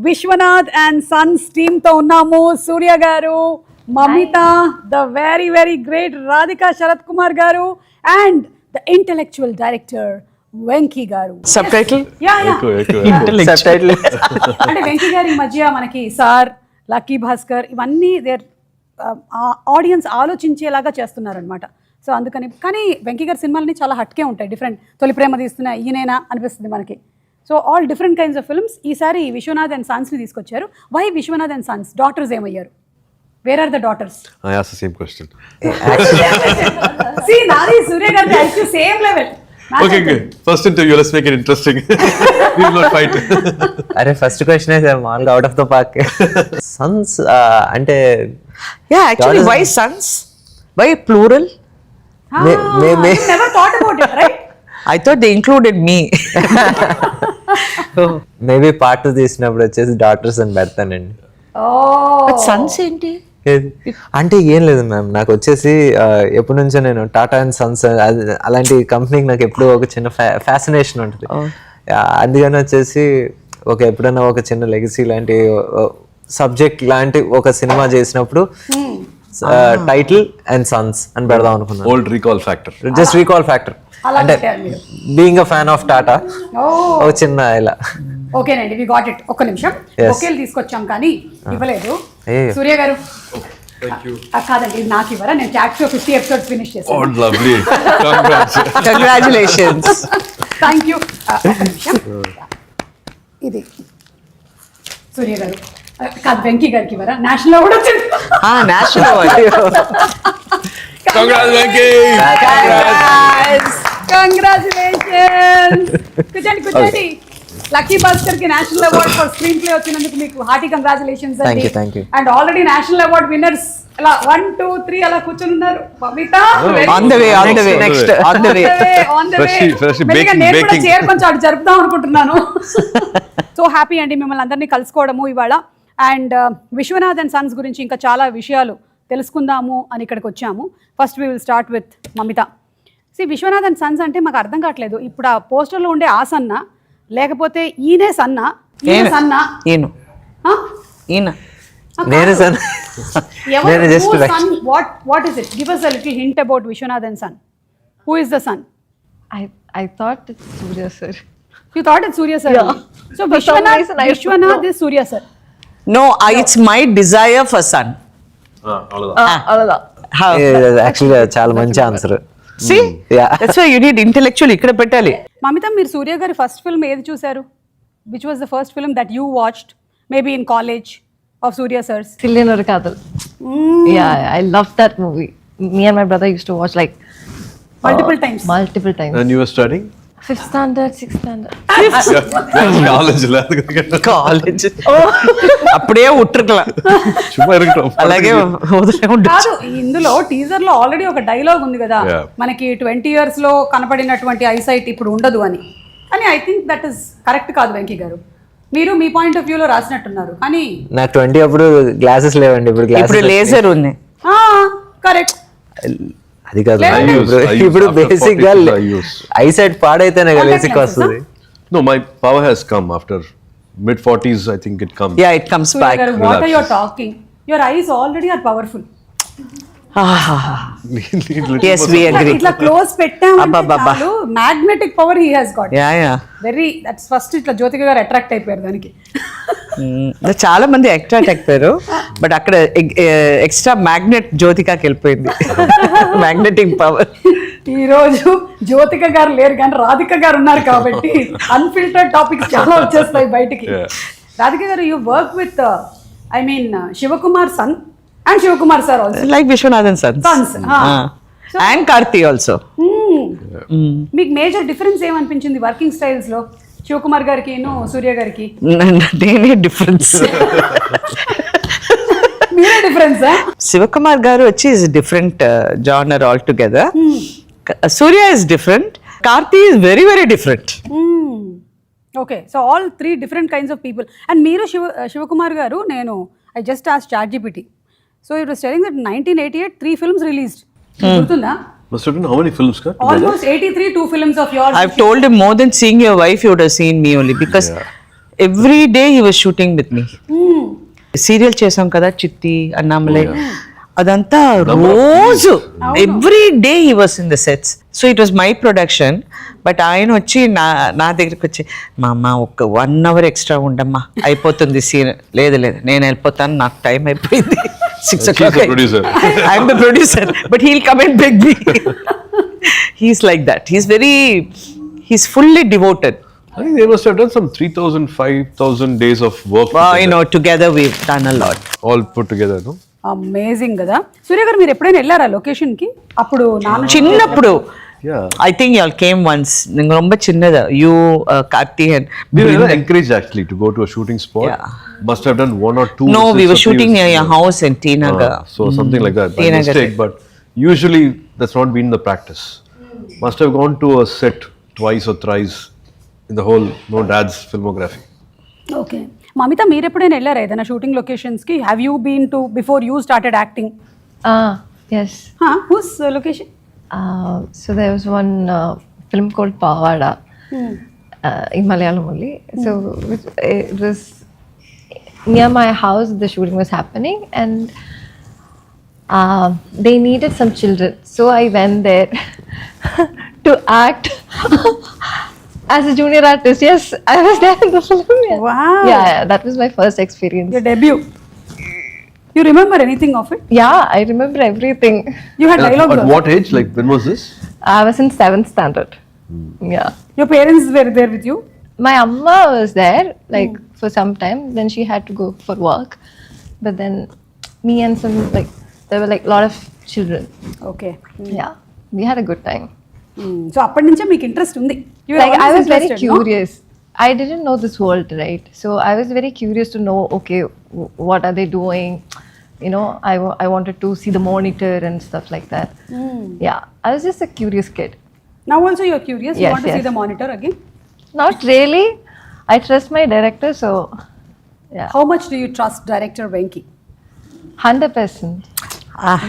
Vishwanath and Sons team తో ఉన్నాము. Suriya garu, Mamitha, the very very great Radhika, Sarathkumar garu, and the intellectual director Venky garu. Subtitle? Yeah. Subtitle. అంటే వెంకీ గారు ఈ మధ్య మనకి sir, lucky Bhaskar ఇవన్నీ there audience ఆలోచించేలాగా చేస్తున్నారనమాట. సో అందుకని కానీ వెంకీ గారి సినిమాలని చాలా హట్కే ఉంటాయి, డిఫరెంట్. తొలి ప్రేమ తీస్తున్న ఈయనైనా అనిపిస్తుంది మనకి. So all different kinds of films. ఈసారి విశ్వనాథ్ అండ్ సన్స్ని తీసుకొచ్చారు. Why Vishwanath and sons? Daughters ఏమయ్యారు? Where are the daughters? I asked the same question. See, Nadi, Surya garu IQ same level. Okay, good. First interview, let's make it interesting. We will not fight. అరే first question అయితే మామూలుగా out of the park. Sons అంటే Yeah, actually, why sons? Why plural? You never thought about it, right? I thought they included me. Maybe part తీసినప్పుడు వచ్చేసి daughters అని పెడతానండి. But sons ఏంటి? అంటే ఏం లేదు మ్యామ్, నాకు వచ్చేసి ఎప్పటి నుంచో నేను టాటా అండ్ సన్స్ అలాంటి కంపెనీకి నాకు ఎప్పుడు ఒక చిన్న ఫ్యాసినేషన్ ఉంటుంది. అందుకని వచ్చేసి ఎప్పుడైనా ఒక చిన్న లెగసీ లాంటి సబ్జెక్ట్ లాంటి ఒక సినిమా చేసినప్పుడు టైటిల్ అండ్ సన్స్ అని పెడదాం అనుకున్నాను. Old recall factor. Just recall factor అంటే being a fan of Tata ఒక చిన్న ఇలా. ఓకేనండి, వి గాట్ ఇట్. ఒక్క నిమిషం, ఒకేలు తీసుకొచ్చాం కానీ ఇవ్వలేదు. సూర్య గారు కాదండి, ఇది నాకు ఇవ్వరా? నేను ట్యాక్సీ 50 ఎపిసోడ్స్ ఫినిష్ చేశాను. Oh, lovely. Congrats. Congratulations. Thank you. ఒక్క నిమిషం, ఇది సూర్య గారు కాదు, వెంకీ గారికి ఇవ్వరా? నేషనల్ అవార్డ్ వచ్చింది. National award. Congrats, Venky. Congratulations. కూర్చోండి. లక్కీ భాస్కర్ కి national award for screen play వచ్చినందుకు మీకు హార్టీ కంగ్రాచులేషన్స్ అండి. Thank you. And already national award winners అలా 1 2 3 అలా కూర్చొని ఉన్నారు. Mamitha On the way. Next. On the way. Freshly నేను కూడా baking. చైర్ కొంచెం అటు జరుపుదాం అనుకుంటున్నాను. సో హ్యాపీ అండి మిమ్మల్ని అందరినీ కలుసుకోవడము ఇవాళ. అండ్ విశ్వనాథ్ అండ్ సన్స్ గురించి ఇంకా చాలా విషయాలు తెలుసుకుందాము అని ఇక్కడికి వచ్చాము. First we will start with Mamitha. Vishwanath and sons అంటే మాకు అర్థం కావట్లేదు. ఇప్పుడు ఆ పోస్టర్లో ఉండే ఆ సన్న, లేకపోతే ఈయనే సన్న, ఈయన సన్న, ఈయన నేను సన్ నేను just what is it? Give us a little hint about Vishwanath and Son. Who is the son? I thought it's Surya sir. You thought it's Surya sir? Yeah. So For some reason I Vishwanath is Surya sir. No, it's my desire for son. Alala. Actually చాలా మంచి answer. See? Yeah. That's why you need intellectual ఇక్కడ పెట్టాలి. మమిత, మీరు సూర్య గారి first film ఏది చూసారు? Which was the first film that you watched? Maybe in college of Surya sir's? Sillinor Kadal. Yeah, I loved that movie. Me and my brother used to watch like Multiple times. And you were studying? 5th standard, 6th standard. College. College అప్పుడే ఉట్టర్కలా చుమ్మా ఇరుకుతాం. అలాగే వదిలే ఉండొచ్చు. కాదు, ఇందులో teaser లో already ఒక dialogue ఉంది కదా, Yeah. మనకి 20 years లో కనపడినటువంటి ఐసైట్ ఇప్పుడు ఉండదు అని. కానీ I think that is correct కాదు వెంకీ గారు. మీరు మీ పాయింట్ ఆఫ్ వ్యూలో రాసినట్టున్నారు. కానీ నాకు 20 అప్పుడు గ్లాసెస్ లేవండి, ఇప్పుడు ఇప్పుడు లేజర్ ఉంది. కరెక్ట్. అది కాదు, I use. ఇప్పుడు After బేసిక్ గా 40s I use. ఐసైట్ పాడైతేనే Contact లేసిక్ lenses, వస్తుంది. No, my power has come after mid-40s. I think it comes. Yeah it comes Surya back. గారు, what are your talking? Your eyes already are powerful. Yes, we agree. ఇట్లా close పెట్టామంటే అబ్బబ్బబ్బా. చాలు, magnetic power he has got. Yeah very that's first. ఇట్లా జ్యోతిక గారు attract అయిపోయారు దానికి. చాలా మంది అట్రాక్ట్ అయిపోయారు, బట్ అక్కడ ఎక్స్ట్రా మ్యాగ్నెట్ జ్యోతికాకి వెళ్ళిపోయింది. Magnetic power. ఈ రోజు జ్యోతిక గారు లేరు కానీ రాధిక గారు ఉన్నారు కాబట్టి అన్ఫిల్టర్డ్ టాపిక్స్ చాలా వచ్చేస్తాయి బయటికి. Radhika garu, you work with Sivakumar son and Sivakumar sir also, like Vishwanath and sons and Karthi also. మీకు మేజర్ డిఫరెన్స్ ఏమనిపించింది వర్కింగ్ స్టైల్స్ లో శివకుమార్ గారికి సూర్య గారికి? నేనే డిఫరెన్స్. మీరే డిఫరెన్స్. శివకుమార్ గారు వచ్చి is different genre all together. Surya is different. Karthi is very very different. Okay, so all 3 different kinds of people. And మీరు శివకుమార్ గారు, నేను I just asked ChatGPT. So it was telling that 1988 3 films released. గుర్తుందా? Must have been how many films? Almost 83 2 films of yours. I've told him more than seeing your wife, you would have seen me only because every day he was shooting with me. Serial చేసాం కదా చిట్టి అన్నామలై, అదంతా రోజు every day he was in the sets. So it was my production. But ఆయన వచ్చి నా దగ్గరికి వచ్చి, మా అమ్మ ఒక 1 hour ఎక్స్ట్రా ఉండమ్మా, అయిపోతుంది సీన్. లేదు నేను వెళ్ళిపోతాను, నాకు టైం అయిపోయింది, 6 o'clock. I'm the producer, but he'll come and beg me. He's like that. He's fully devoted. I think they must have done some 3,000, 5,000 days of work. Together we've done a lot. All put together, no? Amazing కదా. సూర్య గారు, మీరు ఎప్పుడైనా వెళ్ళారా location కి? అప్పుడు చిన్నప్పుడు Yeah. I think y'all came once. ninga romba chinnada, you Karthi and We were encouraged actually to go to a shooting spot. Yeah. Must have done 1 or 2. No, we were shooting near your house in T Naga. So something like that. By T Naga. mistake, but usually that's not been the practice. Must have gone to a set twice or thrice in the whole dad's filmography. Okay. Mamitha, మీరు ఎప్పుడైనా వెళ్ళారా ఏదైనా shooting locations కి? Have you been to before you started acting? Yes. Whose location? So there was one film called Pavada in Malayalam only. So it was near my house. The shooting was happening, and they needed some children. So I went there to act as a junior artist. Yes, I was there in the film. Yeah. Wow. Yeah, that was my first experience. Your debut. You remember anything of it? Yeah, I remember everything. You had dialogue. At what age? Like when was this? I was in 7th standard. Yeah. Your parents were there with you? My amma was there like for some time. Then she had to go for work. But then me and some there were a lot of children. Okay. Yeah, we had a good time. So అప్పటి నుంచే మీకు interest ఉంది? I was very curious. I didn't know this world, right? So I was very curious to know, okay, what are they doing? I wanted to see the monitor and stuff like that. Yeah, I was just a curious kid. Now also you're curious? You Yes, want to see yes. the monitor again? Not really. I trust my director, so yeah. How much do you trust director Venky? 100%.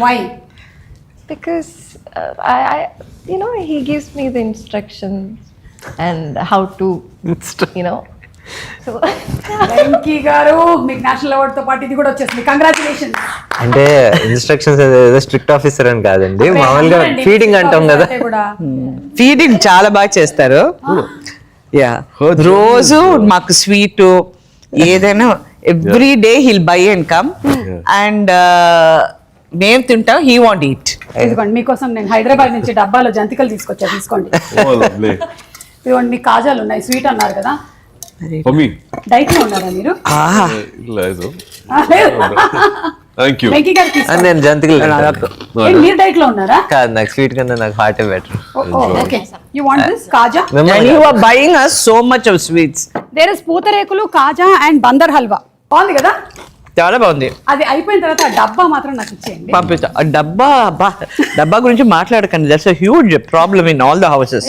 Why? Because I he gives me the instructions and how to, so Venky గారు, మీకు national award తో పాటు ఇది కూడా వచ్చేసింది. Congratulations. అంటే instructions ఏదో strict officer అని కాదండి, మామూలుగా ఫీడింగ్ అంటాం కదా. ఫీడింగ్ చాలా బాగా చేస్తారు. యా, రోజు మాకు స్వీట్ ఏదైనా every day hill by and come and మేము తింటాం, హీ వాంట్ ఈట్. ఇదిగోండి మీకోసం నేను హైదరాబాద్ నుంచి డబ్బాలో జంతికలు తీసుకొచ్చా, తీసుకోండి. Oh, lovely. ఇదిగోండి మీ కాజాలు ఉన్నాయి, స్వీట్ అన్నారు కదా. For me. డైట్ లో ఉన్నారా మీరు? లేదు. Thank you. వెంకీ గారు తీసుకోండి. నేను జంతికలు మీరు డైట్ లో ఉన్నారా? కాదు, నాకు స్వీట్ కన్నా నాకు hot better. Okay, you want this kaja? And you are buying us so much of sweets. There is pootharekulu, kaja and Bandar halwa. బాగుంది కదా? చాలా బాగుంది. అది అయిపోయిన తర్వాత ఆ డబ్బా మాత్రం నాకు ఇచ్చేయండి. పంపిస్తా. ఆ డబ్బా గురించి మాట్లాడకండి. That's a huge problem in all the houses.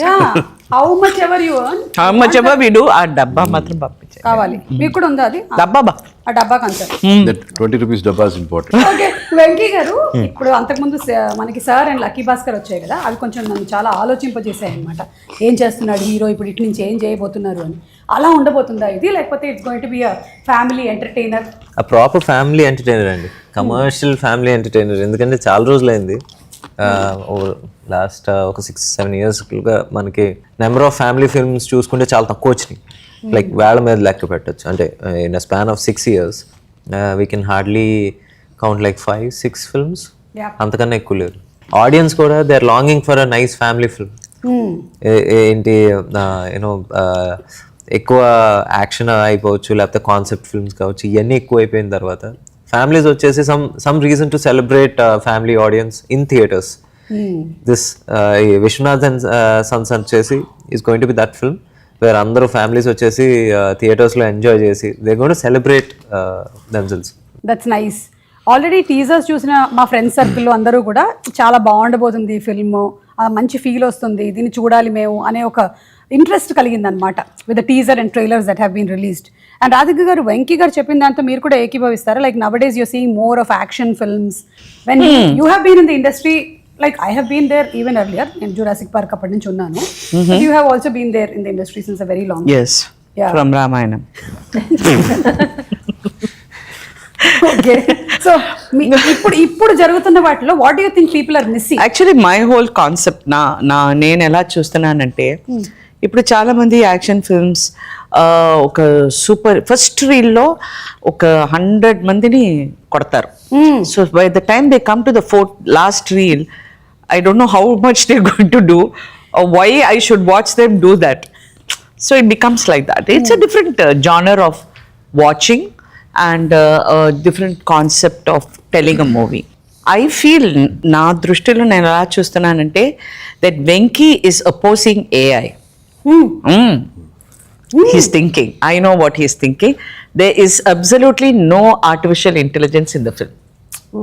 How much ever you earn, How much ever we do, ఆ డబ్బా మాత్రం పంపించే కావాలి. మీకు కూడా ఉందా అది? డబ్బా ఆ డబ్బా cancer. That 20 rupees dabba is important. Okay Venky గారు, ఇప్పుడు అంతకుముందు మనకి సార్ అండ్ లక్కీ భాస్కర్ వచ్చాయి కదా, అవి కొంచెం నన్ను చాలా ఆలోచింపజేసాయి అనమాట. ఏం చేస్తున్నాడు హీరో ఇప్పుడు, ఇటు నుంచి ఏం చేయబోతున్నారు అని. అలా ఉండబోతుందా ఇది, లేకపోతే it's going to be a family entertainer? ఆ ప్రాపర్ ఫ్యామిలీ ఎంటర్టైనర్ అండి, కమర్షియల్ ఫ్యామిలీ ఎంటర్టైనర్. ఎందుకంటే చాలా రోజులైంది, లాస్ట్ ఒక 6-7 yearsగా మనకి నెంబర్ ఆఫ్ ఫ్యామిలీ ఫిల్మ్స్ చూసుకుంటే చాలా తక్కువ వచ్చినాయి. లైక్ వేళ మీద లెక్క పెట్టచ్చు. అంటే in a span of 6 years we can hardly count like 5-6 films. అంతకన్నా ఎక్కువ లేరు. ఆడియన్స్ కూడా they are longing for a nice family film. ఏంటి యూనో ఎక్కువ యాక్షన్ అయిపోవచ్చు, లేకపోతే కాన్సెప్ట్ ఫిల్మ్స్ కావచ్చు, ఇవన్నీ ఎక్కువ అయిపోయిన తర్వాత ఫ్యామిలీస్ వచ్చేసి some reason to celebrate family audience in theatres. This Vishwanath sons వచ్చేసి is going to be that film where అందరూ ఫ్యామిలీస్ వచ్చేసి థియేటర్స్లో ఎంజాయ్ చేసి they going to celebrate themselves. That's nice. Already teasers చూసిన మా ఫ్రెండ్స్ సర్కిల్లో అందరూ కూడా చాలా బాగుండబోతుంది ఈ ఫిల్మ్, మంచి ఫీల్ వస్తుంది, దీన్ని చూడాలి మేము అనే ఒక ఇంట్రెస్ట్ కలిగిందనమాట with the teaser and trailers that have been released. And Radhika గారు, వెంకీ గారు చెప్పిన దాంతో మీరు కూడా ఏకీభవిస్తారా? Like now days you're seeing more of action films. When you have been in the industry, like I have been there even earlier in Jurassic Park అప్పటి నుంచి ఉన్నాను. You have also been there in the industry since a very long time. Yes. Yeah. from Ramayana. Okay so ఇప్పుడు జరుగుతున్న వాటిలో what you think people are missing? Actually my whole concept నేను ఎలా చూస్తున్నానంటే ఇప్పుడు చాలా మంది యాక్షన్ ఫిల్మ్స్ ఒక సూపర్ ఫస్ట్ రీల్లో ఒక 100 మందిని కొడతారు. So by the time they come to the last reel, I don't know how much they're going to do or why I should watch them do that. So it becomes like that. It's a different genre of watching and a different concept of telling a movie. I feel na దృష్టిలో నేను ఎలా చూస్తున్నానంటే that Venky is opposing AI. He's thinking. I know what he's thinking. There is absolutely no artificial intelligence in the film.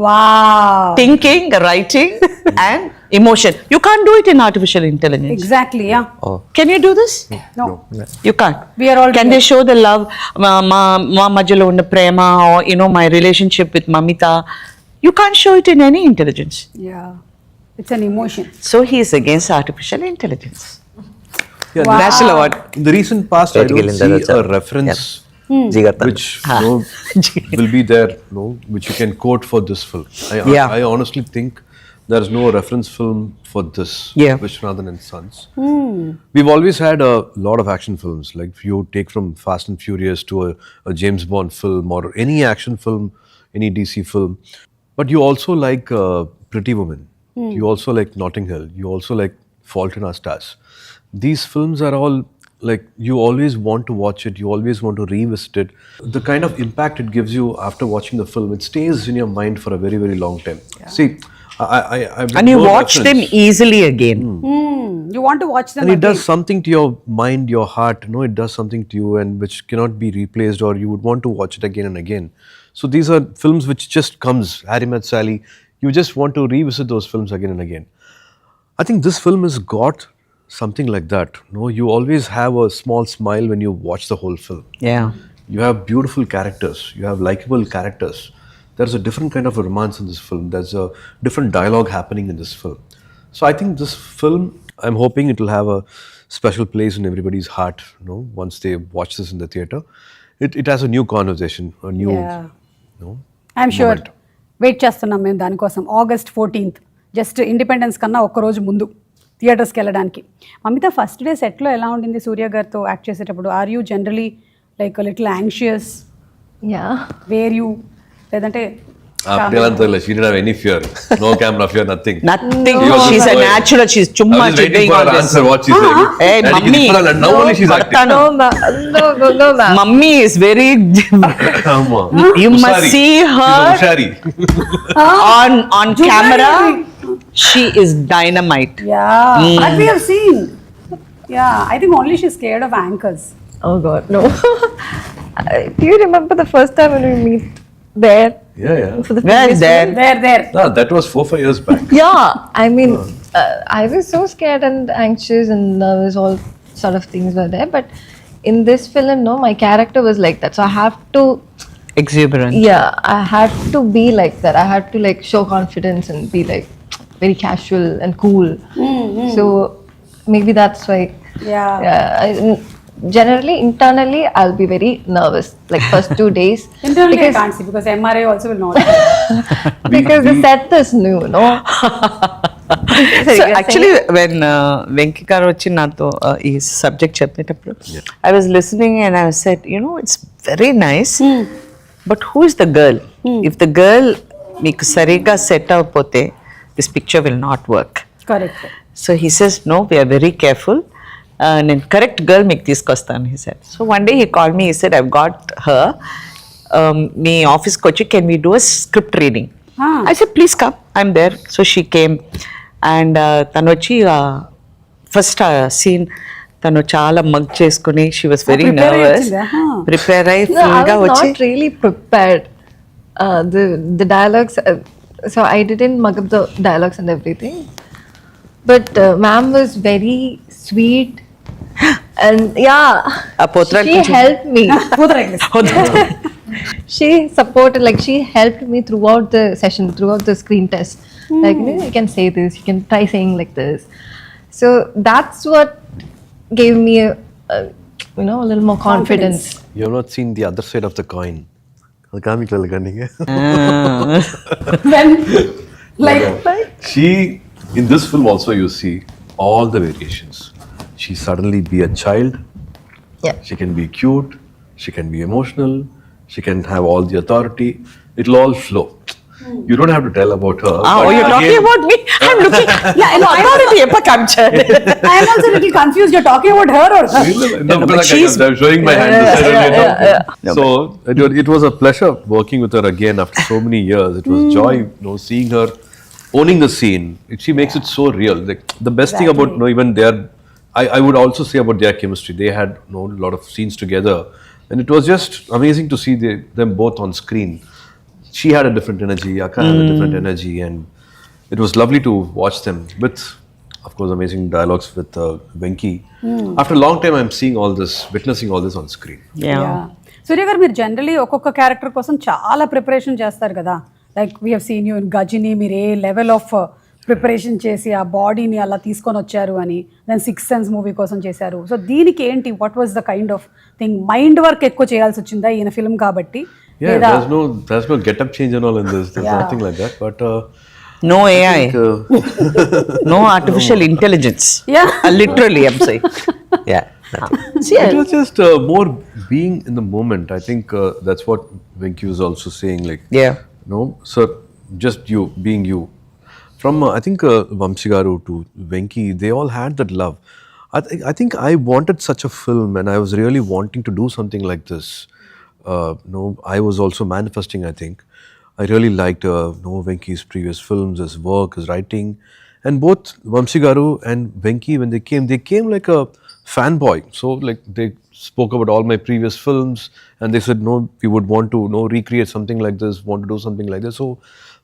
Wow. Thinking, writing, and emotion. You can't do it in artificial intelligence. Exactly, yeah. Oh. Can you do this? No. You can't. We are all Can here. they show the love, ma majalo unna prema, or my relationship with Mamitha? You can't show it in any intelligence. Yeah. It's an emotion. So he is against artificial intelligence. Yeah, Wow. National award. in the recent past, I don't see a reference Jigartan. which will be there, which you can quote for this film. Yeah. I honestly think there is no reference film for this. Yeah. Vishwanath Sons. We've always had a lot of action films. Like if you take from Fast and Furious to a James Bond film or any action film, any DC film, but you also like Pretty Woman. You also like Notting Hill. You also like Fault in Our Stars. These films are all like you always want to watch it, you always want to revisit it. The kind of impact it gives you after watching the film, it stays in your mind for a very, very long time. See, And you watch them easily again. You want to watch them and it again. does something to your mind, your heart, it does something to you and which cannot be replaced, or you would want to watch it again and again. So these are films which just comes, Harry Met Sally, you just want to revisit those films again and again. I think this film has got something like that. You always have a small smile when you watch the whole film. Yeah. You have beautiful characters, you have likable characters. There's a different kind of a romance in this film. There's a different dialogue happening in this film. So I think this film, I'm hoping it will have a special place in everybody's heart, once they watch this in the theatre. It has a new conversation, a new, Yeah. I'm sure. Wait చేస్తున్నాం మేము దానికోసం August 14th, just independence కన్నా ఒక్కరోజు ముందు థియేటర్స్కి వెళ్ళడానికి. Mamitha, first day సెట్లో ఎలా ఉండింది సూర్య గారితో యాక్ట్ చేసేటప్పుడు? Are you generally like little anxious? Yeah. Were you లేదంటే she didn't have any fear. No camera fear, nothing. Nothing. She was She's just a going. natural. She's I chumma was waiting doing for all her this. answer, what she said. Hey, And mummy. now only she's acting. No, no, ma'am. Mummy is very. You must see her on camera. She is dynamite. Yeah, that we have seen. Yeah, I think only she's scared of anchors. Oh God, no. Do you remember the first time when we meet there? Yeah. For the Where previous there? film? There. No, that was 4-5 years back. Yeah, I mean, I was so scared and anxious and nervous, all sort of things were there. But in this film, no, my character was like that. So I have to, Exuberant. yeah, I had to be like that. I had to like show confidence and be like very casual and cool. So maybe that's why. Yeah. Generally, internally, I'll be very nervous. Like first 2 days. Internally I can't see because MRI also will not. Because the set is new, no? So actually, when Venky garu వచ్చి నాతో ఈ subject చెప్పేటప్పుడు I was listening and I said, it's very nice, but who is the girl? If the girl మీకు సరిగా set అవ్వకపోతే this picture will not work. Correct. So he says, no, we are very careful. నేను correct girl మీకు తీసుకొస్తాను, he said. So one day he called me, he said, I've got her. మీ ఆఫీస్కి వచ్చి can we do a script reading? I said, please come, I'm there. So she came and తను వచ్చి first scene తను చాలా mug చేసుకుని she was very nervous. Prepare అయ్యి No, I ఫుల్గా was వచ్చి not really prepared. The dialogues, so I didn't mug up the dialogues and everything. But ma'am was very sweet. And yeah, she helped me. She supported, like she helped me throughout the session, throughout the screen test. Like, you can say this, you can try saying like this. So that's what gave me you know, a little more confidence. You have not seen the other side of the coin. When, like, She, in this film also you see all the variations. She suddenly be a child. Yeah. She can be cute. She can be emotional. She can have all the authority. It'll all flow. You don't have to tell about her. Oh, but you're talking again- about me? I'm looking. Yeah, no, I already ever captured. I am also a little confused. You're talking about her or her? No, but because she's- I'm showing my hand. Yeah, this side yeah, only, yeah, no? So it was a pleasure working with her again after so many years. It was joy, seeing her owning the scene. She makes it so real. Like the best thing about even their, I would also say about their chemistry. They had a lot of scenes together, and it was just amazing to see them both on screen. She had a different energy. Akka had a different energy, and it was lovely to watch them with, of course, amazing dialogues with Venky. After a long time, I'm seeing all this, witnessing all this on screen. Yeah. సూర్య గారు మీరు generally ఒక్కొక్క character కోసం చాలా preparation చేస్తారు కదా. Like we have seen you in Ghajini, మీరు ఏ level of preparation చేసి ఆ బాడీని అలా తీసుకొని వచ్చారు అని. దెన్ 6th Sense మూవీ కోసం చేశారు. సో దీనికి ఏంటి, what was the kind of thing? Mind work ఎక్కువ చేయాల్సి వచ్చిందా ఈయన ఫిల్మ్ కాబట్టి? Yeah, there's no get-up change and all in this. There's nothing like that. But No AI. No artificial intelligence. Yeah. Literally, I'm saying. Yeah. nothing. See, it was just more being in the moment. I think that's what Venky was also saying. Like, yeah. sir, just you being you. From I think Vamsi garu to Venky, they all had that love. I think I wanted such a film, and I was really wanting to do something like this. I was also manifesting. I think I really liked Venky's previous films, his work, his writing, and both Vamsi garu and Venky, when they came like a fanboy. So like they spoke about all my previous films, and they said, no, we would want to recreate something like this, want to do something like this. So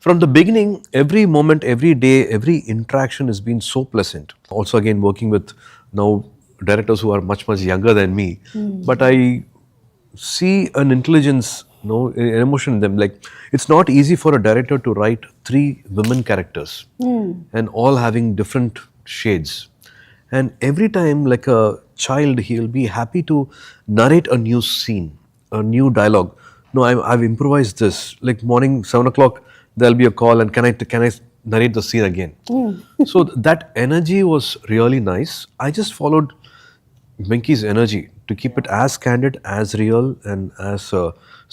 from the beginning, every moment, every day, every interaction has been so pleasant. Also again working with now directors who are much younger than me, but I see an intelligence, an emotion in them. Like, it's not easy for a director to write 3 women characters and all having different shades. And every time, like a child, he'll be happy to narrate a new scene, a new dialogue. No, I've improvised this. Like morning, 7 o'clock, there'll be a call, and can I narrate the scene again? So that energy was really nice. I just followed Venky's energy to keep it as candid, as real, and as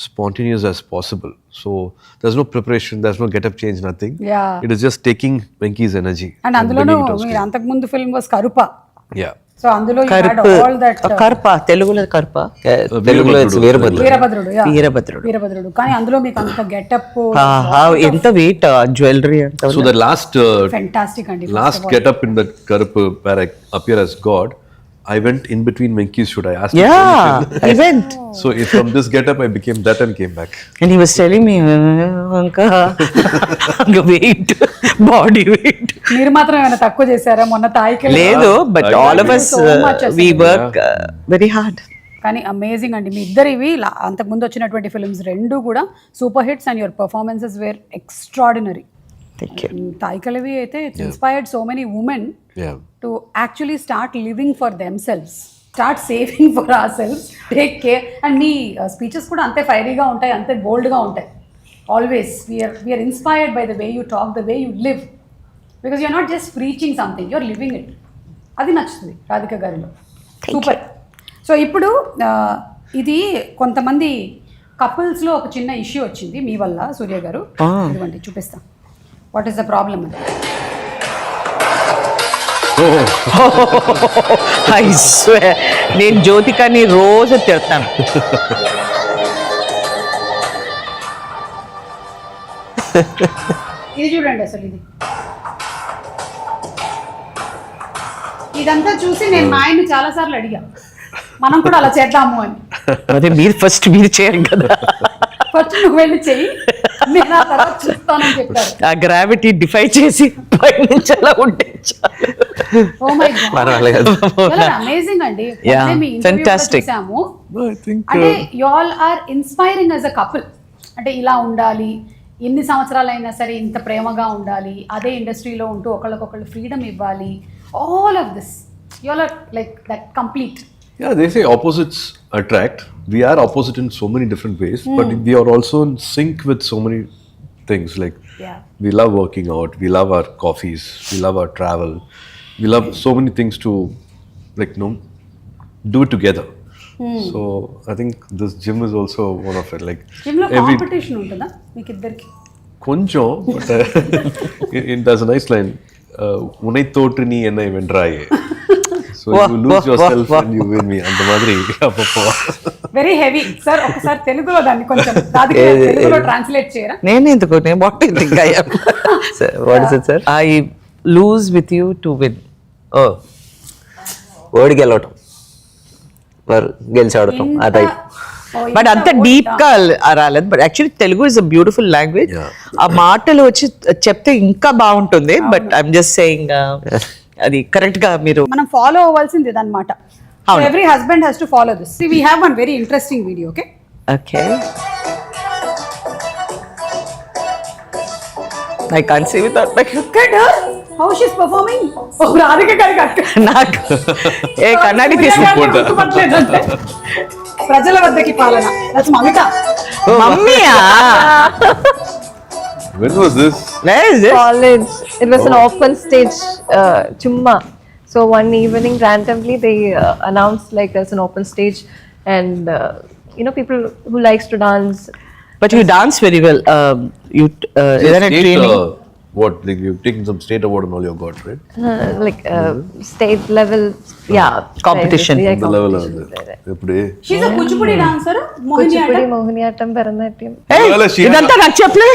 spontaneous as possible. So there's no preparation, there's no get-up change, nothing. Yeah. It is just taking Venky's energy and అందులోనూ మీరు అంతకుముందు film was కరుప. Yeah. So అందులో you had all that కర్ప, తెలుగులో కర్ప, తెలుగులో it's Veerabhadrudu. Veerabhadrudu. yeah. వీరభద్రుడు. కానీ అందులో మీకు అంత గెటప్ ఎంత వెయిట్ జ్యువెలరీ అంత So the last ఫెంటాస్టిక్ అండి. get-up in that Karup where I appear as God, I went in between Venky's shoot. I asked him yeah permission. event So from this get-up, I became that and came back. and he was telling me anka weight, body weight. మీరు మాత్రం ఏమైనా తక్కువ చేశారా మొన్న తాయికి? లేదు, but all of us So much we అసలు. work very hard. కానీ amazing అండి. మీ ఇద్దరివి అంతకుముందు వచ్చినటువంటి ఫిల్మ్స్ 2 కూడా super hits, and your performances were extraordinary. Thank you. తాయికలవి అయితే it's inspired so many women Yeah. To actually start living for themselves, start saving for ourselves, take care. And మీ speeches కూడా అంతే ఫైరీగా ఉంటాయి, అంతే బోల్డ్గా ఉంటాయి. Always we're inspired by the way you talk, the way you live, because you're not just preaching something, you're living it. అది నచ్చుతుంది రాధిక గారిలో. సూపర్. సో ఇప్పుడు ఇది కొంతమంది కపుల్స్లో ఒక చిన్న ఇష్యూ వచ్చింది మీ వల్ల సూర్య గారు. ఇదిగోండి చూపిస్తాం. వాట్ ఈస్ ద ప్రాబ్లమ్ అది? I swear, నేను జ్యోతికని రోజు తిడతాను. ఇది చూడండి అసలు ఇదంతా చూసి నేను మా ఆయన్ని చాలాసార్లు అడిగా, మనం కూడా అలా చేద్దాము అని. అదే మీరు చేయరు కదా. ఫస్ట్ నువ్వు వెళ్ళి చెయ్యి, నేను ఆ తర్వాత చూస్తానని చెప్పారు. ఆ గ్రావిటీ డిఫై చేసి పైనుంచి అలా ఉంటే ఓ మై గాడ్, అమేజింగ్ అండి. Yeah, మీ ఇంటర్వ్యూ fantastic. చూసాము. No, I think అంటే you all are inspiring as a couple. అంటే ఇలా ఉండాలి, ఎన్ని సంవత్సరాలైనా సరే ఇంత ప్రేమగా ఉండాలి, అదే ఇండస్ట్రీలో ఉంటూ ఒకళ్ళకొకళ్ళు ఫ్రీడమ్ ఇవ్వాలి. All of this you all are like that complete. Yeah, they say opposites attract. We are opposite in so many different ways, but we are also in sync with so many things. Like Yeah. we love working out, we love our coffees, we love our travel, we love so many things to like do it together. So I think this gym is also one of it. Like జిమ్లో competition ఉంటుందా మీకు ఇద్దరికి? konjam, but there's a nice line. Unai thotru nee ennai vendraye. So you lose yourself and you win me. And the madri appo. Very heavy sir. ఒకసారి తెలుగులో దాన్ని కొంచెం రాధిక తెలుగులో translate చేయరా? నేను ఎందుకు what you think I am what is it sir? I lose with you to win. ఓ ఓడి గెలవటం మరి గెలిచి ఆడటం ఆ టైప్. బట్ అంత డీప్ గా రాలేదు. But actually Telugu is a beautiful language. ఆ మాటలు వచ్చి చెప్తే ఇంకా బాగుంటుంది. బట్ ఐఎమ్ జస్ట్ సేయింగ్ అది కరెక్ట్ గా మీరు మనం ఫాలో అవ్వాల్సింది ఇదన్నమాట. Every husband has to follow this. We have one very interesting video. Okay okay I can't see without my how she is performing. ఓ రాధిక గారికి అక్క నాకు ఏ కన్నడి గుర్తుపట్టలేదంటే ప్రజల వద్దకి పాలన. దట్స్ మమిత. మమ్మీయా? When was this? Where is this? College. It was an open stage chumma. So one evening randomly they announced like there's an open stage and people who likes to dance. But you dance very well. You is there a State, training? what? Like you've taken some state award and all you got, right? State level, yeah, Competition. Yeah, The level of competitions there. eppudi. She is a Kuchipudi dancer. Kuchipudi, Mohiniyattam, Bharatanatyam. Hey, Well, she had- ఇదంతా నాకు చెప్పలే.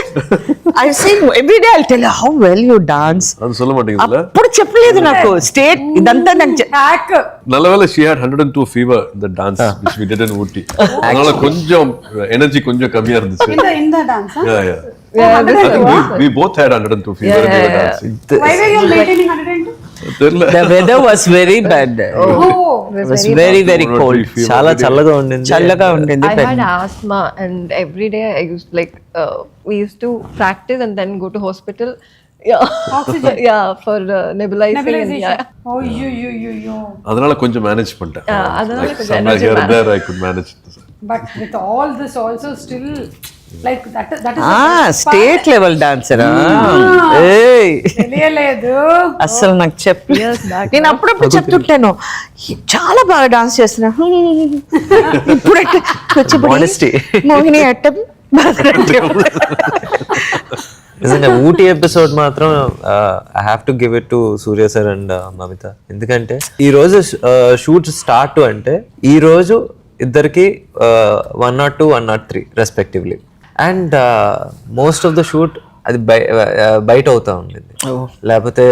I sing every day. I'll tell you how well you dance. అది சொல்ல மாட்டீங்களா? అప్పుడు చెప్పలేదు నాకు. State ఇదంతా నాకు హ్యాక్. நல்லவேளை she had 102 fever the dance which we did in Ooty. அதனால கொஞ்சம் எனர்ஜி கொஞ்சம் கம்மியா இருந்துச்சு. In the dance. Yeah. I think we both had 102 fever and we were dancing. Why were you maintaining 102? தெரியல. the weather was very bad. Oh, It was very very cold. చాలా చల్లగా ఉండింది. చల్లగా ఉండింది. I had asthma and every day I used we used to practice and then go to hospital. Yeah. Oxygen. Yeah, for nebulizing. And, nebulization. yeah. Oh, you. அதனால கொஞ்சம் manage பண்ணிட்டேன். அதனால Like கொஞ்சம் somewhere energy here and there I could manage. But with all this also still like that is state level డాన్సరా? ఏయ్ తెలియలేదు. అసలు నాకు Years back, నేను అప్పుడప్పుడు చెప్తుంటాను చాలా బాగా డాన్స్ చేస్తున్నా. ఇప్పుడు Honesty. మోహిని అట్టం భరతనాట్యం. నిజంగా ఊటీ ఎపిసోడ్ మాత్రం I have to give it to Surya sir and Mamitha. ఎందుకంటే ఈ రోజు షూట్ స్టార్ట్ అంటే ఈ రోజు ఇద్దరికి 102, 103 respectively. And most of the shoot అది బయట అవుతా ఉండింది, లేకపోతే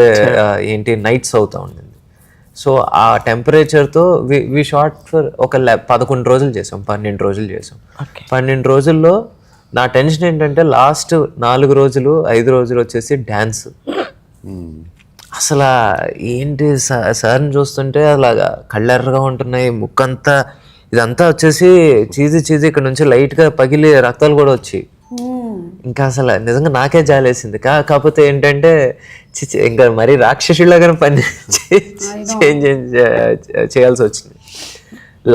ఏంటి నైట్స్ అవుతా ఉండింది. సో ఆ టెంపరేచర్తో వి షార్ట్ ఫర్ ఒక 11 రోజులు చేసాం, 12 రోజులు చేసాం. 12 రోజుల్లో నా టెన్షన్ ఏంటంటే లాస్ట్ 4 రోజులు 5 రోజులు వచ్చేసి డ్యాన్స్. అసలు ఏంటి సార్ని చూస్తుంటే అలాగా కళ్ళెర్రగా ఉంటున్నాయి, ముక్కంతా ఇదంతా వచ్చేసి చీజీ ఇక్కడ నుంచి లైట్గా పగిలి రక్తాలు కూడా వచ్చి ఇంకా అసలు నిజంగా నాకే జాలేసింది. కాకపోతే ఏంటంటే ఇంకా మరీ రాక్షసులాగానే పని చేంజ్ చేయాల్సి వచ్చింది.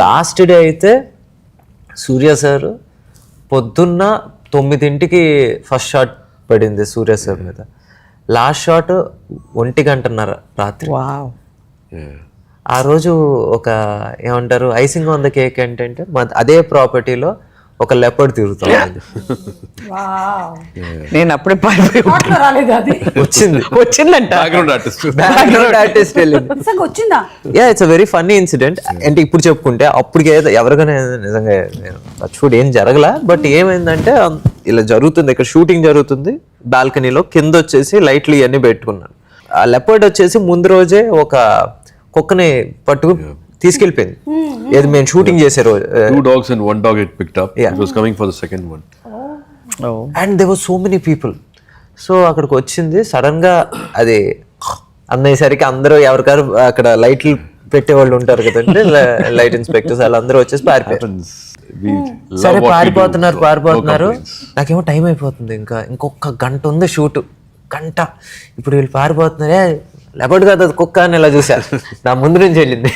లాస్ట్ డే అయితే సూర్య సార్ పొద్దున్న 9ంటికి ఫస్ట్ షాట్ పడింది సూర్య సార్ మీద. లాస్ట్ షాట్ 1:30 రాత్రి. ఆ రోజు ఒక ఏమంటారు ఐసింగ్ ఆన్ ద కేక్ ఏంటంటే అదే ప్రాపర్టీలో ఒక లెపర్డ్ తిరుగుతా ఉంది. నేను అప్పుడే వచ్చిందంట బ్యాక్గ్రౌండ్ ఆర్టిస్ట్ వెళ్ళింది. Yeah it's a very funny incident. అంటే ఇప్పుడు చెప్పుకుంటే అప్పటికే ఎవరికైనా నిజంగా షూట్ ఏం జరగలా, బట్ ఏమైందంటే ఇలా జరుగుతుంది, ఇక్కడ షూటింగ్ జరుగుతుంది, బాల్కనీలో కింద వచ్చేసి లైట్లు ఇవన్నీ పెట్టుకున్నాను. ఆ లెపర్డ్ వచ్చేసి ముందు రోజే ఒక కుక్కని పట్టుకు తీసుకెళ్ళిపోయింది. ఏది మేము షూటింగ్ చేసే రోజు 2 dogs and 1 dog it picked up. It was coming for the second one. And there were so many people. So అక్కడికి వచ్చింది సడన్ గా అది అన్నయ్యేసరికి అందరూ ఎవరికారు అక్కడ లైట్లు పెట్టేవాళ్ళు ఉంటారు కదండి, లైట్ ఇన్స్పెక్టర్స్ వాళ్ళందరూ వచ్చేసి పారిపోయారు. సరే పారిపోతున్నారు. నాకేమో టైం అయిపోతుంది, ఇంకొక గంట ఉంది షూట్, గంట. ఇప్పుడు వీళ్ళు పారిపోతున్నారే, లెపర్డ్ కాదు అది కుక్క అని ఇలా చూసారు, నా ముందు నుంచి వెళ్ళింది.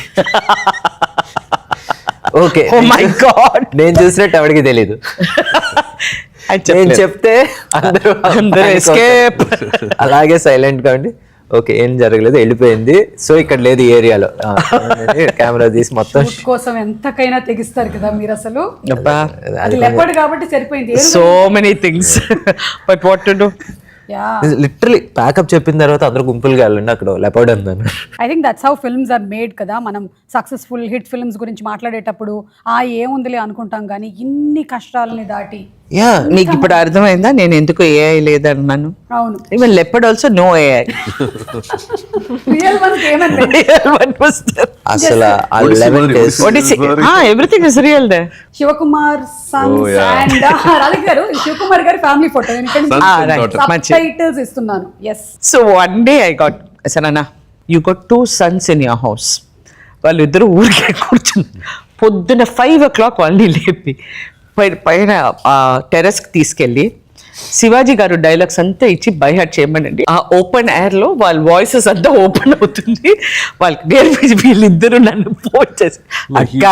Okay Oh my God. నేను చూసినట్టు ఎవరికి తెలీదు. నేను చెప్తే అందరూ ఎస్కేప్. అలాగే సైలెంట్ గా ఉండి ఓకే ఏం జరగలేదు వెళ్ళిపోయింది, సో ఇక్కడ లేదు ఈ ఏరియాలో కెమెరా తీసి మొత్తం షూట్ కోసం ఎంతకైనా తెగిస్తారు కదా మీరు అసలు. అబ్బా, అది లెపర్డ్ కాబట్టి సరిపోయింది. so many things. But what to do? Yeah, literally pack up చెప్పిన తర్వాత అందరూ గుంపులుగా వెళ్ళండి అక్కడ లెపర్డ్ ఉందని. I think that's how films are made కదా. మనం సక్సెస్ఫుల్ హిట్ ఫిల్మ్స్ గురించి మాట్లాడేటప్పుడు ఏముందిలే అనుకుంటాం, కానీ ఇన్ని కష్టాలని దాటి. యా నీకు ఇప్పుడు అర్థమైందా నేను ఎందుకు ఏఐ లేదన్నాను? అవును, even leopard also no AI. Real one ఏమన్నా అసలు ఆ 11 days everything is real they. Shivakumar sons and Radhika గారు, శివకుమార్ గారి ఫ్యామిలీ ఫోటో టైటిల్స్ ఇస్తున్నాను. Yes. So one day I got అసలు you got 2 sons in your house. వాళ్ళిద్దరు ఊరికే కూర్చున్నారు. పొద్దున్న 5 o'clock వాళ్ళని లేపి పైన టెర్రస్కి తీసుకెళ్ళి శివాజీ గారు డైలాగ్స్ అంతా ఇచ్చి బై హార్ట్ చేయమనండి. ఆ ఓపెన్ ఎయిర్లో వాళ్ళ వాయిసెస్ అంతా ఓపెన్ అవుతుంది. వాళ్ళకి నేర్పించి వీళ్ళిద్దరూ నన్ను ఫోన్ చేసి అక్క.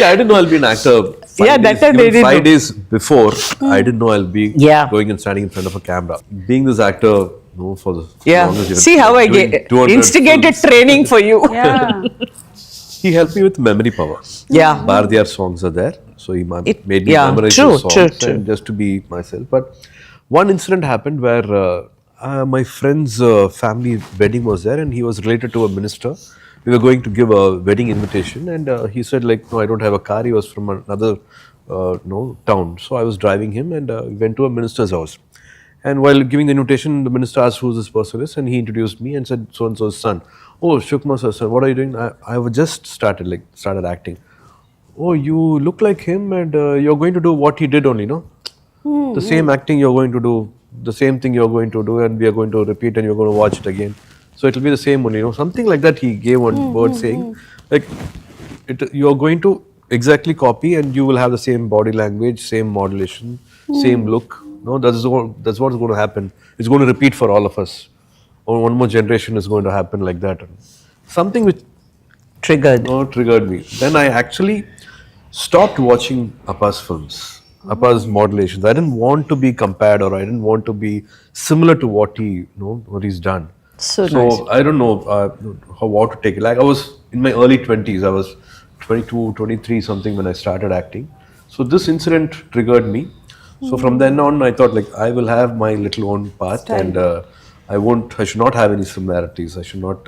I didn't know I'll be an actor. Even 5 days before, I didn't know I'll be going and standing in front of a camera. Being this actor, for the longest. See how I instigated films. training for you. Yeah. He helped me with memory power. Yeah. Bharatiyar songs are there, so he made me memorize those songs and just to be myself. But one incident happened where my friend's family wedding was there, and he was related to a minister. We were going to give a wedding invitation, and he said like, no, I don't have a car. He was from another town, so I was driving him, and we went to a minister's house. And while giving the invitation, the minister asked who this person is, and he introduced me and said, so and so's son. Oh, Shukma sir, what are you doing? I have just started acting. Oh, you look like him, and you're going to do what he did only, no? The same acting you're going to do, the same thing you're going to do, and we are going to repeat, and you're going to watch it again. So it will be the same only, something like that. He gave one word saying, like, you're going to exactly copy, and you will have the same body language, same modulation, same look. No, that's what's going to happen. It's going to repeat for all of us. Or one more generation is going to happen like that. Something which triggered me. Then I actually stopped watching Appa's films, Appa's modulations. I didn't want to be compared, or I didn't want to be similar to what he's done. So nice. I don't know how to take it. Like I was in my early 20s. I was 22, 23 something when I started acting. So this incident triggered me. So from then on, I thought like I will have my little own path, and I should not have any similarities. I should not.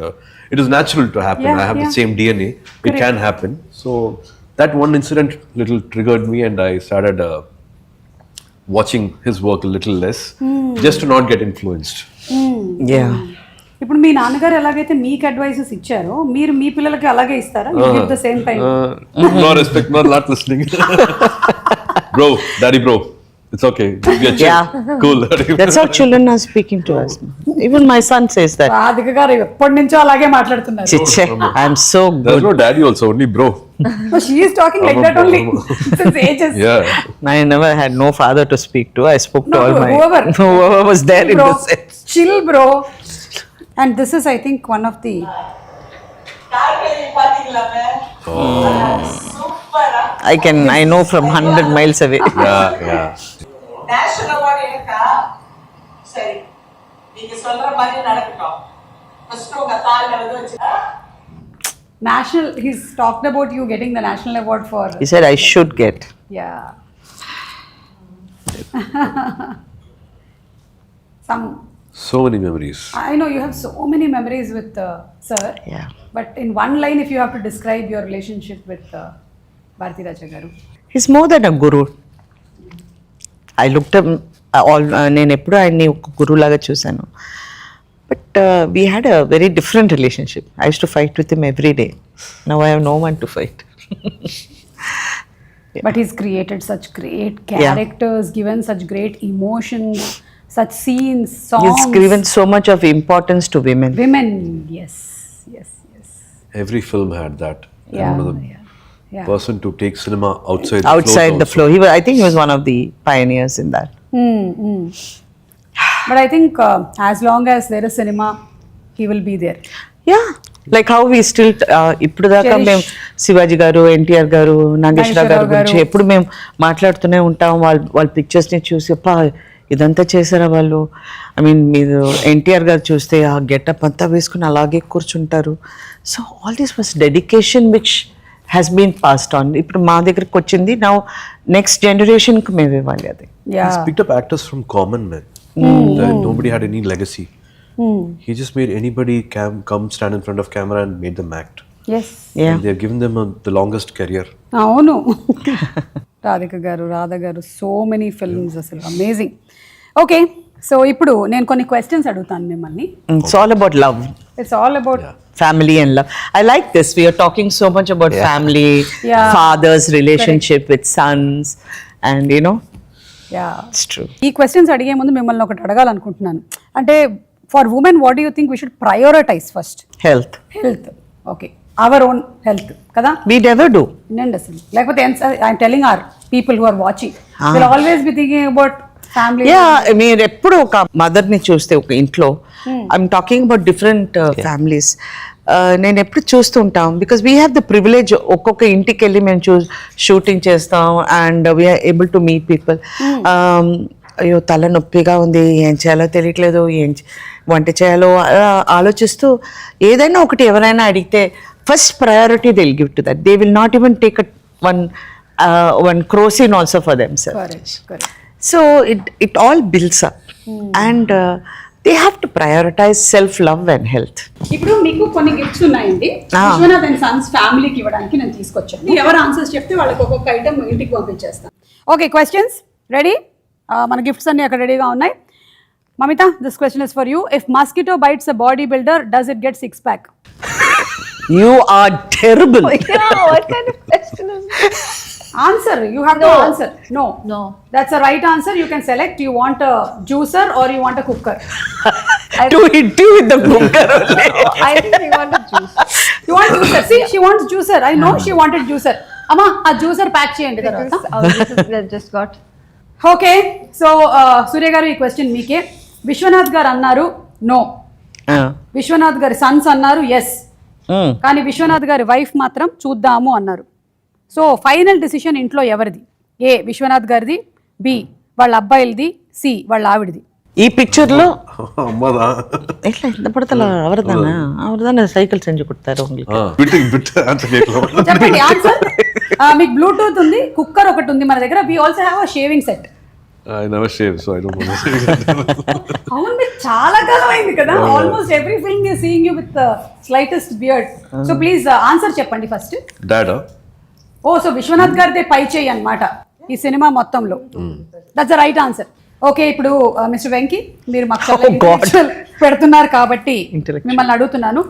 It is natural to happen. I have the same DNA. It can happen. So that one incident little triggered me, and I started watching his work a little less, just to not get influenced. Yeah. ఇప్పుడు మీ నాన్నగారు ఎలాగైతే మీకు advices ఇచ్చారో మీరు మీ పిల్లలకి అలాగే ఇస్తారా? The same time. No respect, not listening. Bro, daddy bro. It's okay. Yeah. Cool. That's how children are speaking to us. Even my son says that. Radhika గారు ఎప్పటి నుంచో అలాగే మాట్లాడుతున్నారు. Chiche, I'm so good. There's no daddy also, only bro. She is talking like that only since ages. Yeah. I never had no father to speak to. I spoke to all my whoever was there in bro, the set. Chill bro. And this is, I think, one of the I know from 100 miles away. Yeah. National award எனக்கா சரி நீங்க சொல்ற மாதிரி நடக்கட்டும் first உங்க கால்ல வந்து வச்சு national. He's talked about you getting the national award for. He said I should get. Yeah. So many memories. I know you have so many memories with sir. Yeah. But in one line, if you have to describe your relationship with Bharati Raja garu. He's more than a guru. I looked up నేను ఎప్పుడు ఆయన్ని ఒక గురువు లాగా చూశాను. But we had a very different relationship. I used to fight with him every day. Now I have no one to fight. But he's created such great characters, given such great emotions, such scenes, songs. He's given so much of importance to women. Women, yes. Every film had that. Yeah. One of the person to take cinema outside the floor. I think he was one of the pioneers in that. But I think as long as there is cinema, he will be there. Yeah. Like how we still ఇప్పుడు దాకా మేము శివాజీ గారు, ఎన్టీఆర్ గారు, నాగేశ్వరరావు గారి గురించి ఎప్పుడు మేము మాట్లాడుతూనే ఉంటాం. వాళ్ళ పిక్చర్స్ని చూసి అప్పా ఇదంతా చేశారా వాళ్ళు. ఐ మీన్ మీరు ఎన్టీఆర్ గారు చూస్తే ఆ గెటప్ అంతా వేసుకుని అలాగే కూర్చుంటారు. So all this was dedication which has been passed on. ఇప్పుడు మా దగ్గరికి వచ్చింది, నా నెక్స్ట్ జనరేషన్కి మేము ఇవ్వాలి అది. He's picked up actors from common men. Nobody had any legacy. He just made anybody come stand in front of camera and made them act. Yes. Yeah. And they've given them the longest career. అవును. రాధిక గారు, రాధ గారు, so many films, అసలు amazing. Okay, so ఇప్పుడు నేను కొన్ని questions అడుగుతాను మిమ్మల్ని. It's all about love. It's all about Family and love. I like this. We are talking so much about family, father's relationship with sons, and you know, it's true. ఈ questions అడిగే ముందు మిమ్మల్ని ఒకటి అడగాలనుకుంటున్నాను. అంటే for women what do you think we should prioritise first? Health. Health. Okay, our own health కదా. We never do. వినండి అసలు, లేకపోతే I'm telling our people who are watching will always be thinking about family. మీరు ఎప్పుడు ఒక మదర్ని చూస్తే ఒక ఇంట్లో, I'm talking about different families, నేను ఎప్పుడు చూస్తూ ఉంటాం. Because we have the privilege, ఒక్కొక్క ఇంటికి వెళ్ళి మేము షూటింగ్ చేస్తాం and we're able to meet people. అయ్యో తల నొప్పిగా ఉంది, ఏం చేయాలో తెలియట్లేదు, ఏం వంట చేయాలో ఆలోచిస్తూ ఏదైనా ఒకటి ఎవరైనా అడిగితే first priority they will give to that. They will not even take one crocin also for themselves. Correct. So it all builds up and they have to prioritize self-love and health. ఇప్పుడు మీకు కొన్ని gifts ఉన్నాయండి, Vishwanath and Sons ఫ్యామిలీకి ఇవ్వడానికి నేను తీసుకొచ్చాను. ఎవరు answers చెప్తే వాళ్ళకి ఒక్కొక్క ఐటమ్ ఇంటికి పంపించేస్తాను. Okay, questions ready? మన గిఫ్ట్స్ అన్ని అక్కడ రెడీగా ఉన్నాయి. Mamitha, this question is for you. If mosquito bites a body builder, does it get 6-pack? You are terrible. Yeah, what kind of question is this? Answer. You have to answer. No. That's the right answer. You can select. You want a juicer or you want a cooker? Do it with the cooker only. I think we want a juice. You want juicer? See, she wants juicer. I know she wanted juicer. Amma, a juicer pack cheyandi tarvata. This is that just got. Okay, so Suriya garu, ee question meeke. Vishwanath garu annaru no. Vishwanath garu sons annaru yes. కానీ విశ్వనాథ్ గారి wife మాత్రం చూద్దాము అన్నారు. So final decision ఇంట్లో ఎవరిది? ఏ విశ్వనాథ్ గారిది, B వాళ్ళ అబ్బాయిలది, C వాళ్ళ ఆవిడది. ఈ పిక్చర్ లో ఎట్లా ఎంత పడతల అవరదానా సైకిల్ సెంజు కొడతారు. చెప్పండి ఆన్సర్. మీకు బ్లూటూత్ ఉంది, కుక్కర్ ఒకటి ఉంది మన దగ్గర. We also have a shaving set. I never shave, so I don't know. అవును, మీకు చాలా కాలం అయింది కదా. Almost every film we are seeing you with slightest beard. So please answer చెప్పండి first. Dad? Oh, so Vishwanath గారిదే పై చేయి అన్నమాట ఈ సినిమా మొత్తంలో. That's the right answer. Okay, ఇప్పుడు మిస్టర్ వెంకీ, మీరు మాకు పెడుతున్నారు కాబట్టి మిమ్మల్ని అడుగుతున్నాను.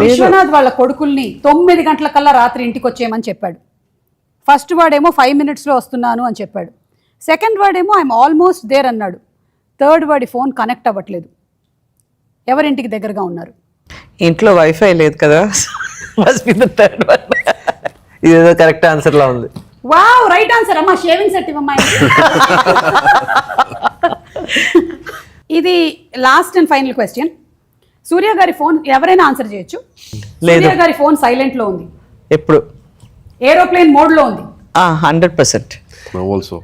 విశ్వనాథ్ వాళ్ళ కొడుకుల్ని 9 గంటలకల్లా రాత్రి ఇంటికి వచ్చేయమని చెప్పాడు. ఫస్ట్ వాడేమో 5 minutesలో వస్తున్నాను అని చెప్పాడు. సెకండ్ వాడేమో ఐఎమ్ ఆల్మోస్ట్ దేర్ అన్నాడు. థర్డ్ వాడి ఫోన్ కనెక్ట్ అవ్వట్లేదు. ఎవరింటికి దగ్గరగా ఉన్నారు? ఇంట్లో వైఫై లేదు కదా. ఇదేదో కరెక్ట్ ఆన్సర్ లా ఉంది. Wow, right answer. అమ్మా షేవింగ్ సెట్ ఇవ్వమ్మా. ఇది లాస్ట్ అండ్ ఫైనల్ క్వశ్చన్. సూర్య గారి ఫోన్ ఎవరైనా ఆన్సర్ చేయొచ్చు. సూర్య గారి ఫోన్ సైలెంట్ లో ఉంది. ఎప్పుడు? ఏరోప్లేన్ మోడ్ లో ఉంది. 100%. Also.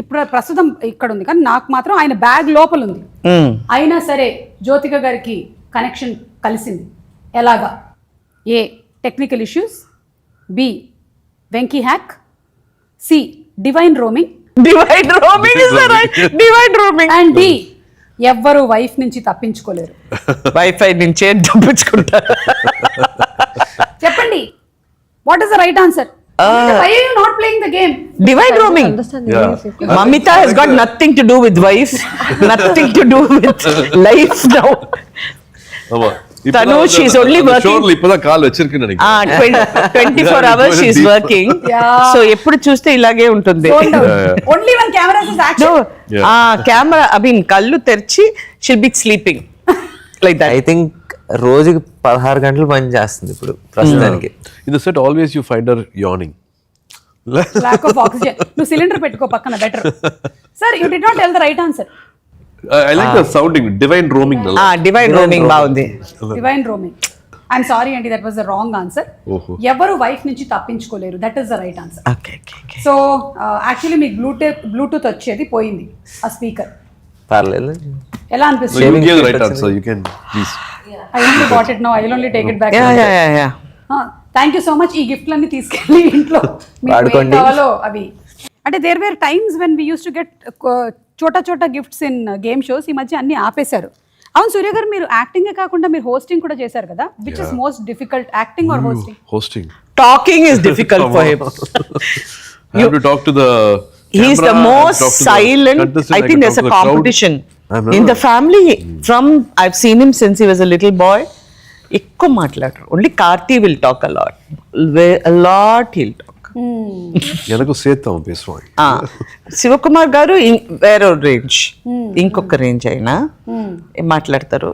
ఇప్పుడు ప్రస్తుతం ఇక్కడ ఉంది, కానీ నాకు మాత్రం ఆయన బ్యాగ్ లోపల ఉంది. అయినా సరే జ్యోతిక గారికి కనెక్షన్ కలిసింది. ఎలాగా? A technical issues, B Venky hack, C divine roaming and D ఎవ్వరు వైఫ్ నుంచి తప్పించుకోలేరు. వైఫై నుంచే తప్పించుకుంటారు. చెప్పండి, what is the right answer? Why are you not playing the game? Divine roaming. Mamitha has got nothing to do with wife, nothing to do with life now. Tanu, she's only working. Surely ipada call vechirukku nenikken. 24 hours she's working. So eppudu chuste ilage untundi. Only when camera is action. No. Camera, I mean kallu terchi she'll be sleeping like that. I think రోజుకి 16 గంటలు పని చేస్తుంది ఇప్పుడు ప్రస్తుతానికి. In the set always you find her yawning. Lack of oxygen. నువ్వు cylinder పెట్టుకో పక్కన, better. Sir, you did not tell the right answer. I like the sounding, divine roaming. Divine roaming బాగుంది. Divine roaming. ఐఎమ్ సారీ అండి, that was the wrong answer. ఎవరు wife నుంచి తప్పించుకోలేరు, that is the right answer. Okay okay. So actually మీకు Bluetooth వచ్చేది పోయింది ఆ speaker. పర్లేదు. ఎలా So అనిపిస్తుంది? you gave the right answer. You can please. I only got it now. I will only take it back. Yeah. Thank you so much. ఈ గిఫ్ట్లన్నీ తీసుకెళ్ళి ఇంట్లో మీకు ఏం కావాలో అవి. అంటే there were times when we used to get చోటా గిఫ్ట్స్ ఇన్ గేమ్ షోస్. ఈ మధ్య అన్ని ఆపేశారు. అవును సూర్య గారు, మీరు యాక్టింగే కాకుండా మీరు హోస్టింగ్ కూడా చేశారు కదా. Which is most difficult, acting are hosting? Hosting. Talking is difficult for him. I have to talk to the He's the camera, most talk to the silent. contestant, I think can there's talk a to the crowd. competition I'm in not- the family. I've seen him since he was a little boy. ఎక్కువ మాట్లాడరు. Only Karthi will talk a lot. He'll talk. எனக்கு సేద్దాం பேசுவாங்க. శివకుమార్ గారు వేరే range, ఇంకొక range అయినా మాట్లాడతారు.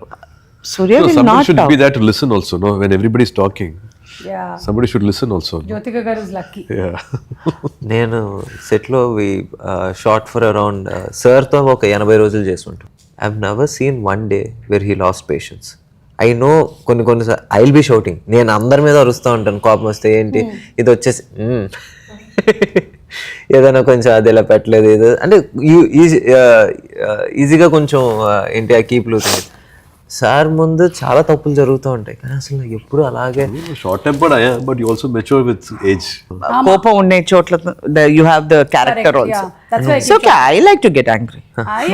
సూర్య No, will somebody not should talk. be there to listen also, no? When everybody's talking, yeah, somebody should listen also. Jyothika గారు ఇస్ లక్కీ. Yeah. నేను సెట్లో షార్ట్ ఫర్ అరౌండ్ సార్తో ఒక 80 రోజులు చేస్తుంటాం. I have never seen one day where he lost patience. I know కొన్ని I will be shouting. నేను అందరి మీద అరుస్తూ ఉంటాను కోపం వస్తే. ఏంటి ఇది వచ్చేసి ఏదైనా కొంచెం అది ఇలా పెట్టలేదు, ఏదో అంటే ఈజీగా కొంచెం ఏంటి ఆ కీప్ లూజింగ్. సార్ ముందు చాలా తప్పులు జరుగుతూ ఉంటాయి, కానీ అసలు ఎప్పుడు అలాగే. Short tempered I am, but you also mature with age. కోపం ఉండే చోట్ల you have the character Correct, also. yeah. That's why I It's okay. I like to get angry.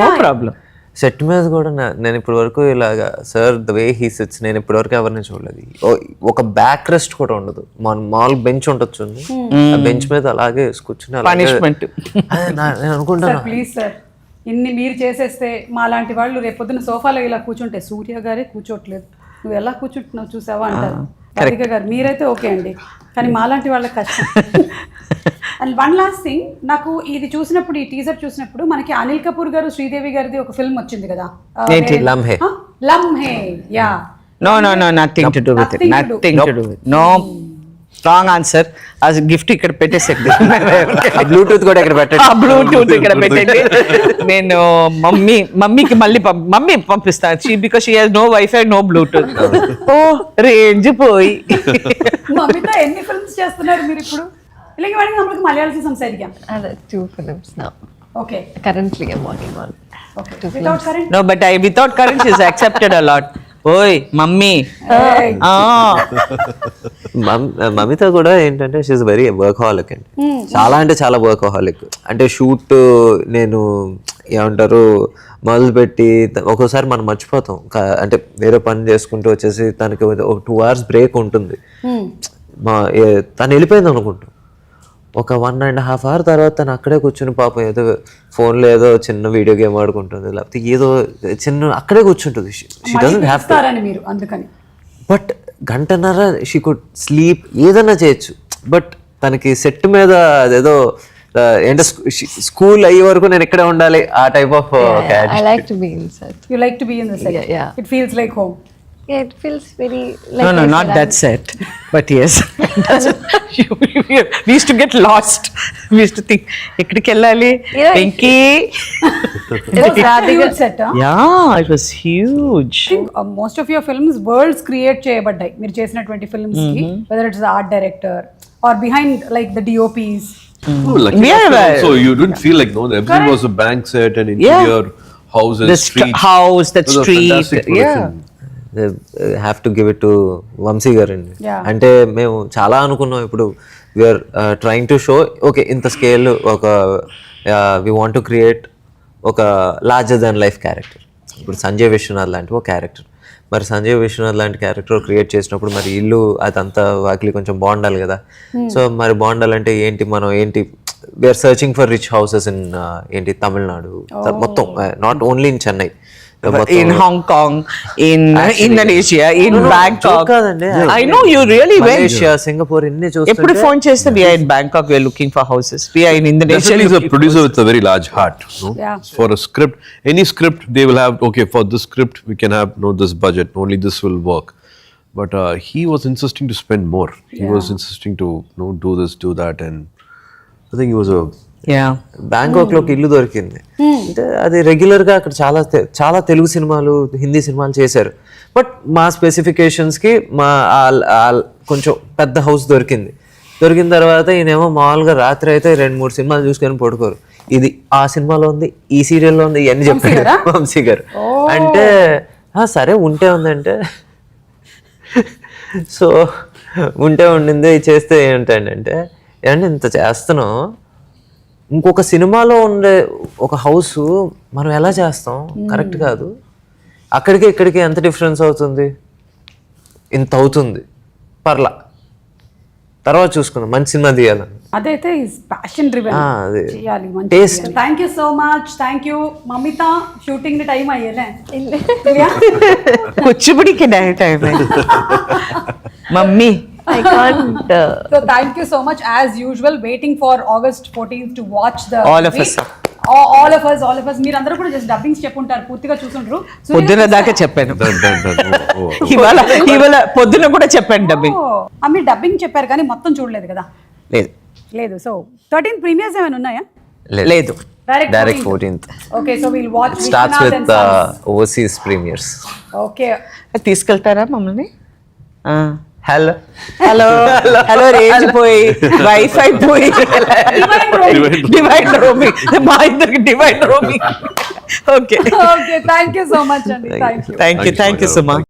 No problem. Set మీద కూడా నేను ఇప్పటి వరకు ఇలాగా sir the way he sits నేను ఇప్పటి వరకు ఎవరిని చూడలేదు. ఒక బ్యాక్ రెస్ట్ కూడా ఉండదు. మామూలు బెంచ్ ఉండొచ్చు, ఆ బెంచ్ మీద అలాగే కూర్చుని Punishment. నేను అనుకుంటాను ప్లీజ్ సార్, ఇన్ని మీరు చేసేస్తే మా లాంటి వాళ్ళు రేపొద్దున సోఫాలో ఇలా కూర్చుంటే సూర్య గారే కూర్చోట్లేదు, నువ్వు ఎలా కూర్చుంటున్నావు చూసావా అంటారు. రాధిక గారు మీరైతే ఓకే అండి, కానీ మాలాంటి వాళ్ళకి కష్టం. అండ్ వన్ లాస్ట్ థింగ్, నాకు ఇది చూసినప్పుడు, ఈ టీజర్ చూసినప్పుడు మనకి అనిల్ కపూర్ గారు శ్రీదేవి గారిది ఒక ఫిల్మ్ వచ్చింది కదా, Lamhe. Lamhe. Yeah, No, nothing to do with it. Nothing to do with it. No, wrong answer. As gift ఇక్కడ పెట్టేసేది. బ్లూటూత్ కూడా ఇక్కడ పెట్టండి. బ్లూటూత్ ఇక్కడ పెట్టండి. నేను మమ్మీకి మళ్ళీ మమ్మీ పంపిస్తాను, because she has no wifi, no bluetooth. ఓ రేంజ్ పోయి. మమిత ఎన్ని ఫిల్మ్స్ చేస్తున్నారు మీరు ఇప్పుడు? ఇలాగే వాడికి നമ്മൾക്ക് മലയാളത്തിൽ സംസാരിക്കാം. And 2 films now. Okay. Currently I'm working on. Okay. Without current? No, but without current she's accepted a lot. ఓయ్ మమ్మీ. మమిత కూడా ఏంటంటే షీఈ్ వెరీ వర్కహాలిక్ అండి. చాలా అంటే చాలా వర్కహాలిక్. అంటే షూట్ నేను ఏమంటారు మొదలుపెట్టి ఒక్కోసారి మనం మర్చిపోతాం, అంటే వేరే పని చేసుకుంటూ వచ్చేసి తనకి ఒక 2 hours బ్రేక్ ఉంటుంది. తను వెళ్ళిపోయింది అనుకుంటాం, ఒక 1.5 hour తర్వాత తను అక్కడే కూర్చుని పాపం ఏదో ఫోన్లో ఏదో చిన్న వీడియో గేమ్ ఆడుకుంటుంది, లేకపోతే ఏదో చిన్న అక్కడే కూర్చుంటుంది. She doesn't have to. మీరు అందుకని బట్ గంటన్నర షీ కుడ్ స్లీప్, ఏదైనా చేయొచ్చు. బట్ తనకి సెట్ మీద అదేదో ఏంటో స్కూల్ అయ్యే వరకు నేను ఇక్కడే ఉండాలి ఆ type of. I like to be in set. you like to be in the set. Yeah. It feels like home. Yeah, it feels very like. No, not that set. But yes. We used to get lost. We used to think, ekkadiki ellali? Venky. It was a huge set. Yeah, it was huge. I think most of your films worlds create చేయబడ్డాయి మీరు చేసినటువంటి films కి, whether it's the art director or behind like the DOPs. Like so you didn't feel like everything was a bank set and interior houses, The streets. house, that It was a street. fantastic production. Have to give it to Vamsi గారు అండి. అంటే మేము చాలా అనుకున్నాం, ఇప్పుడు we're trying to show okay ఇంత scale, ఒక we want to create ఒక లార్జర్ దాన్ లైఫ్ క్యారెక్టర్. ఇప్పుడు సంజయ్ విశ్వనాథ్ లాంటి ఒక క్యారెక్టర్, మరి సంజయ్ విశ్వనాథ్ లాంటి క్యారెక్టర్ క్రియేట్ చేసినప్పుడు మరి ఇల్లు అదంతా వాకిలి కొంచెం బాగుండాలి కదా. సో మరి బాగుండాలంటే ఏంటి, మనం ఏంటి we're searching for rich houses in ఏంటి తమిళనాడు మొత్తం, not only in Chennai, in Hong Kong, in Indonesia, in Bangkok. I know you really went. Malaysia, Singapore, inni చూస్తుంటే ఎప్పుడు ఫోన్ చేస్తే we are in Bangkok, we are looking for houses. We are in Indonesia. Definitely is a producer with a very large heart. No? Yeah. For a script, any script they will have. Okay, for this script we can have this budget. Only this will work. But he was insisting to spend more. He was insisting to do this, do that, and I think he was a Yeah. బ్యాంకాక్లో ఒక ఇల్లు దొరికింది. అంటే అది రెగ్యులర్గా అక్కడ చాలా తెలుగు సినిమాలు, హిందీ సినిమాలు చేశారు. బట్ మా స్పెసిఫికేషన్స్కి కొంచెం పెద్ద హౌస్ దొరికింది. దొరికిన తర్వాత ఈయనేమో మామూలుగా రాత్రి అయితే 2-3 సినిమాలు చూసుకొని పడుకోరు. ఇది ఆ సినిమాలో ఉంది, ఈ సీరియల్లో ఉంది, ఇవన్నీ చెప్పారు వంశీ గారు. అంటే సరే ఉంటే ఉందంటే సో ఉంటే ఉండింది చేస్తే ఏంటంటే ఏమంటే ఇంత చేస్తున్నాం, ఇంకొక సినిమాలో ఉండే ఒక హౌస్ మనం ఎలా చేస్తాం, కరెక్ట్ కాదు. అక్కడికి ఇక్కడికి ఎంత డిఫరెన్స్ అవుతుంది, ఇంత అవుతుంది, పర్లా తర్వాత చూసుకుందాం, మంచి సినిమా తీయాలని. అదైతే ప్యాషన్ డ్రివెన్ చేయాలి, taste. Thank you so much. Thank you Mamitha. Shooting the time అయ్యేలే కూచిపూడికి time mummy. I can't. So thank you so much as usual. Waiting for August 14th to watch the All of movie. us. All of us. మీరందరూ కూడా just dubbings చెప్పుంటారు, పూర్తిగా చూసుంటారు. పొద్దున దాకా చెప్పాను, Oh. ఇవాళ పొద్దున కూడా చెప్పాను డబ్బింగ్. మీరు డబ్బింగ్ చెప్పారు కానీ మొత్తం చూడలేదు కదా? లేదు. సో 13 ప్రీమియర్స్ ఏమైనా ఉన్నాయా? లేదు, direct 14th. Okay, so will watch starts Vishwanath with Sons. Overseas premieres. Okay, తీసుకెళ్తారా మమ్మల్ని? హలో హలో రేంజ్ పోయి, వైఫై పోయి, డివైడ్ రోమింగ్, మా ఇద్దరికి divide roaming. Okay, thank you so much అండి. Thank you. Thank you Suma.